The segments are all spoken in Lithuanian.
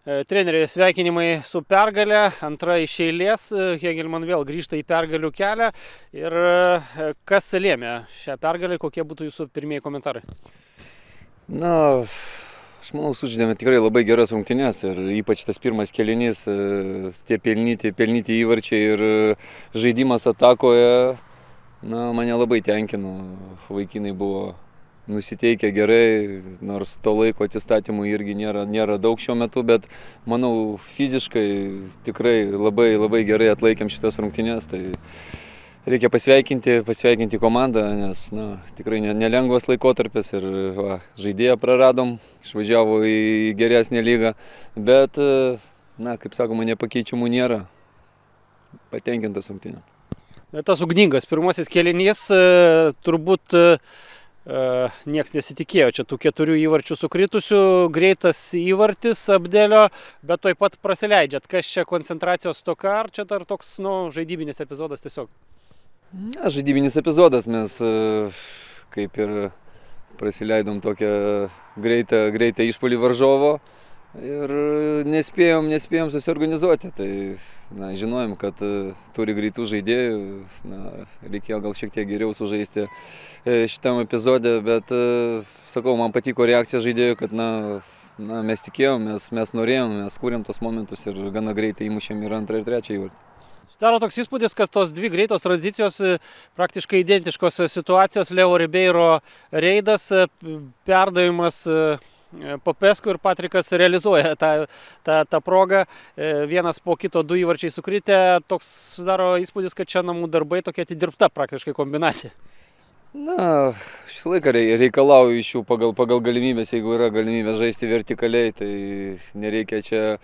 Treneriai, sveikinimai su pergale, antra iš eilės, Hegelman vėl grįžta į pergalių kelią. Ir kas lėmė šią pergalę, kokie būtų jūsų pirmieji komentarai? Na, aš manau, sužaidėme tikrai labai geras rungtynes ir ypač tas pirmas kėlinys, tie pelnyti įvarčiai ir žaidimas atakoje, na, mane labai tenkino. Vaikinai buvo nusiteikę gerai, nors to laiko atsistatymų irgi nėra daug šiuo metu, bet manau fiziškai tikrai labai gerai atlaikėm šitas rungtynes. Tai reikia pasveikinti komandą, nes tikrai nelengvas laikotarpis ir žaidėją praradom, išvažiavo į geresnę lygą, bet, kaip sakoma, nepakeičiamų nėra. Patenkintas rungtynėm. Tas ugningas pirmasis kėlinys turbūt nieks nesitikėjo, čia tų 4 įvarčių sukritusių, greitas įvartis Abdelio, bet toj pat prasileidžiat. Kas čia koncentracijos stoka, ar čia dar toks žaidybinis epizodas tiesiog? Žaidybinis epizodas, mes kaip ir prasileidom tokią greitą išpuolį varžovo ir nespėjom susiorganizuoti. Tai žinojom, kad turi greitų žaidėjų, reikėjo gal šiek tiek geriau sužaisti šitam epizode, bet sakau, man patiko reakcija žaidėjų, kad mes tikėjom, mes norėjom, mes kūrėm tos momentus ir gana greitai įmušėm ir antrą ir trečią įvartį. Daro toks įspūdis, kad tos dvi greitos tranzicijos, praktiškai identiškos situacijos, Leo Ribeiro reidas, perdavimas Popescu ir Patrikas realizuoja tą progą, vienas po kito 2 įvarčiai sukritę, toks sudaro įspūdis, kad čia namų darbai tokia atidirbta praktiškai kombinacija. Šį laiką reikalauju iš jų pagal galimybės, jeigu yra galimybė žaisti vertikaliai, tai nereikia čia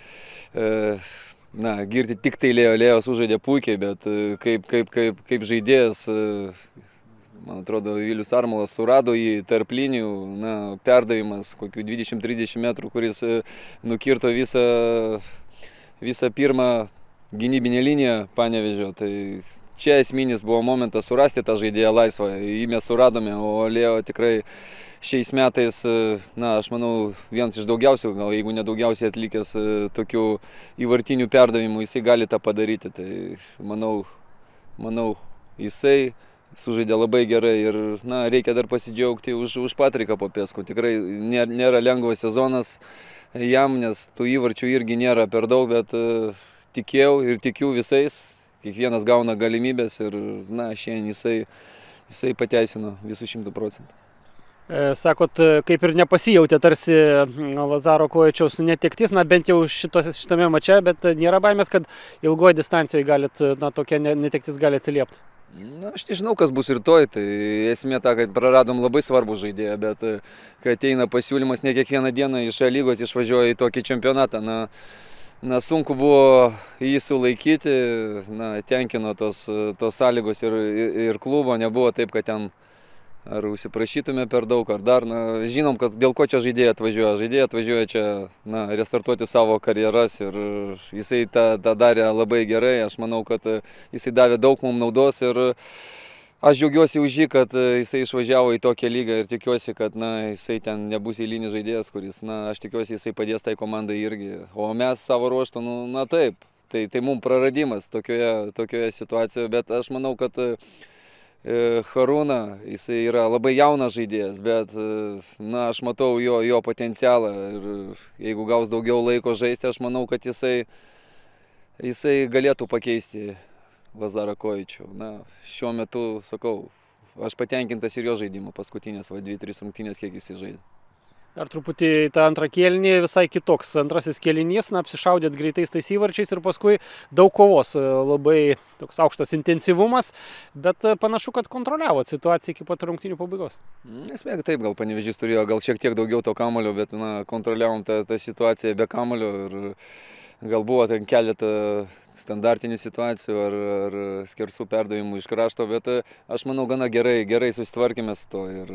girti tik tai Leo sužaidė puikiai, bet kaip žaidėjas, man atrodo, Vilius Armalas surado jį tarp linijų, perdavimas kokių 20-30 metrų, kuris nukirto visą pirmą gynybinę liniją Panevėžio. Tai čia esminis buvo momentas surasti tą žaidėją laisvą, jį mes suradome, o Leo tikrai šiais metais, aš manau, vienas iš daugiausių, gal jeigu nedaugiausiai atlikęs tokių įvartinių perdavimų, jisai gali tą padaryti. Tai manau, jisai sužaidė labai gerai ir reikia dar pasidžiaugti už Patriką Popescu. Tikrai nėra lengvas sezonas jam, nes tų įvarčių irgi nėra per daug, bet tikėjau ir tikiu visais, kiekvienas gauna galimybės ir šiandien jisai pateisino visų 100%. Sakot, kaip ir nepasijautė tarsi Lazaro Kojičiaus netektis, bent jau šitame mače, bet nėra baimės, kad ilgoje distancijoje tokia netektis gali atsiliepti. Aš nežinau, kas bus rytoj, tai esmė ta, kad praradom labai svarbų žaidėją, bet kai ateina pasiūlymas, ne kiekvieną dieną iš lygos išvažiuoja į tokį čempionatą, sunku buvo jį sulaikyti, tenkino tos sąlygos ir klubo, nebuvo taip, kad ten ar užsiprašytume per daug, ar dar, žinom, kad dėl ko čia žaidėjai atvažiuoja. Žaidėjai atvažiuoja čia, restartuoti savo karjeras ir jisai tą darė labai gerai. Aš manau, kad jisai davė daug mums naudos ir aš džiaugiuosi už jį, kad jisai išvažiavo į tokią lygą ir tikiuosi, kad jisai ten nebus eilinis žaidėjas, kuris, aš tikiuosi, jisai padės tai komandai irgi. O mes savo ruožtu, taip, tai mums praradimas tokioje situacijoje, bet aš manau, kad Harūna, jisai yra labai jaunas žaidėjas, bet aš matau jo potencialą ir jeigu gaus daugiau laiko žaisti, aš manau, kad jisai galėtų pakeisti Lazarą Kojičių. Šiuo metu, sakau, aš patenkintas ir jo žaidimu, paskutinės 2-3 rungtynės, kiek jisai žaidė. Dar truputį tą antrą kėlinį visai kitoks. Antrasis kėlinys, apsišaudėt greitais tais įvarčiais ir paskui daug kovos, labai toks aukštas intensyvumas, bet panašu, kad kontroliavot situaciją iki pat rungtynių pabaigos. Esmė, taip, gal Panevėžys turėjo gal šiek tiek daugiau to kamuolio, bet kontroliavom tą situaciją be kamuolio ir gal buvo ten keletą standartinių situacijų ar skersų perdavimų iš krašto, bet aš manau, gana gerai susitvarkėme su to ir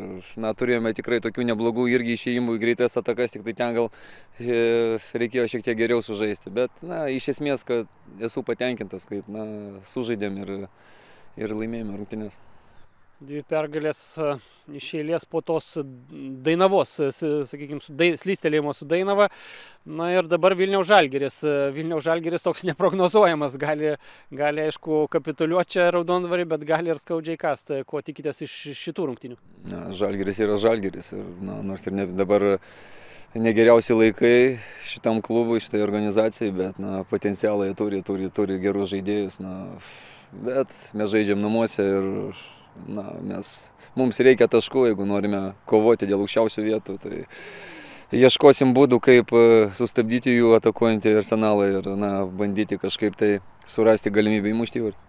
turėjome tikrai tokių neblogų irgi išėjimų į greitas atakas, tik tai ten gal reikėjo šiek tiek geriau sužaisti, bet iš esmės, kad esu patenkintas, kaip sužaidėm ir laimėjome rungtynes. 2 pergalės iš eilės po tos Dainavos, sakykime, slystelėjimo su Dainava. Na ir dabar Vilniaus Žalgiris. Vilniaus Žalgiris toks neprognozuojamas, gali aišku kapituliuoti čia Raudondvarį, bet gali ir skaudžiai kasti. Ko tikitės iš šitų rungtynių? Žalgiris yra Žalgiris ir nors ir dabar negeriausi laikai šitam klubui, šitai organizacijai, bet potencialą jie turi gerus žaidėjus. Bet mes žaidžiam namuose ir mums reikia taškų, jeigu norime kovoti dėl aukščiausių vietų. Tai ieškosim būdų, kaip sustabdyti jų atakuojantį Arsenalą ir bandyti kažkaip tai surasti galimybę įmušti įvartį.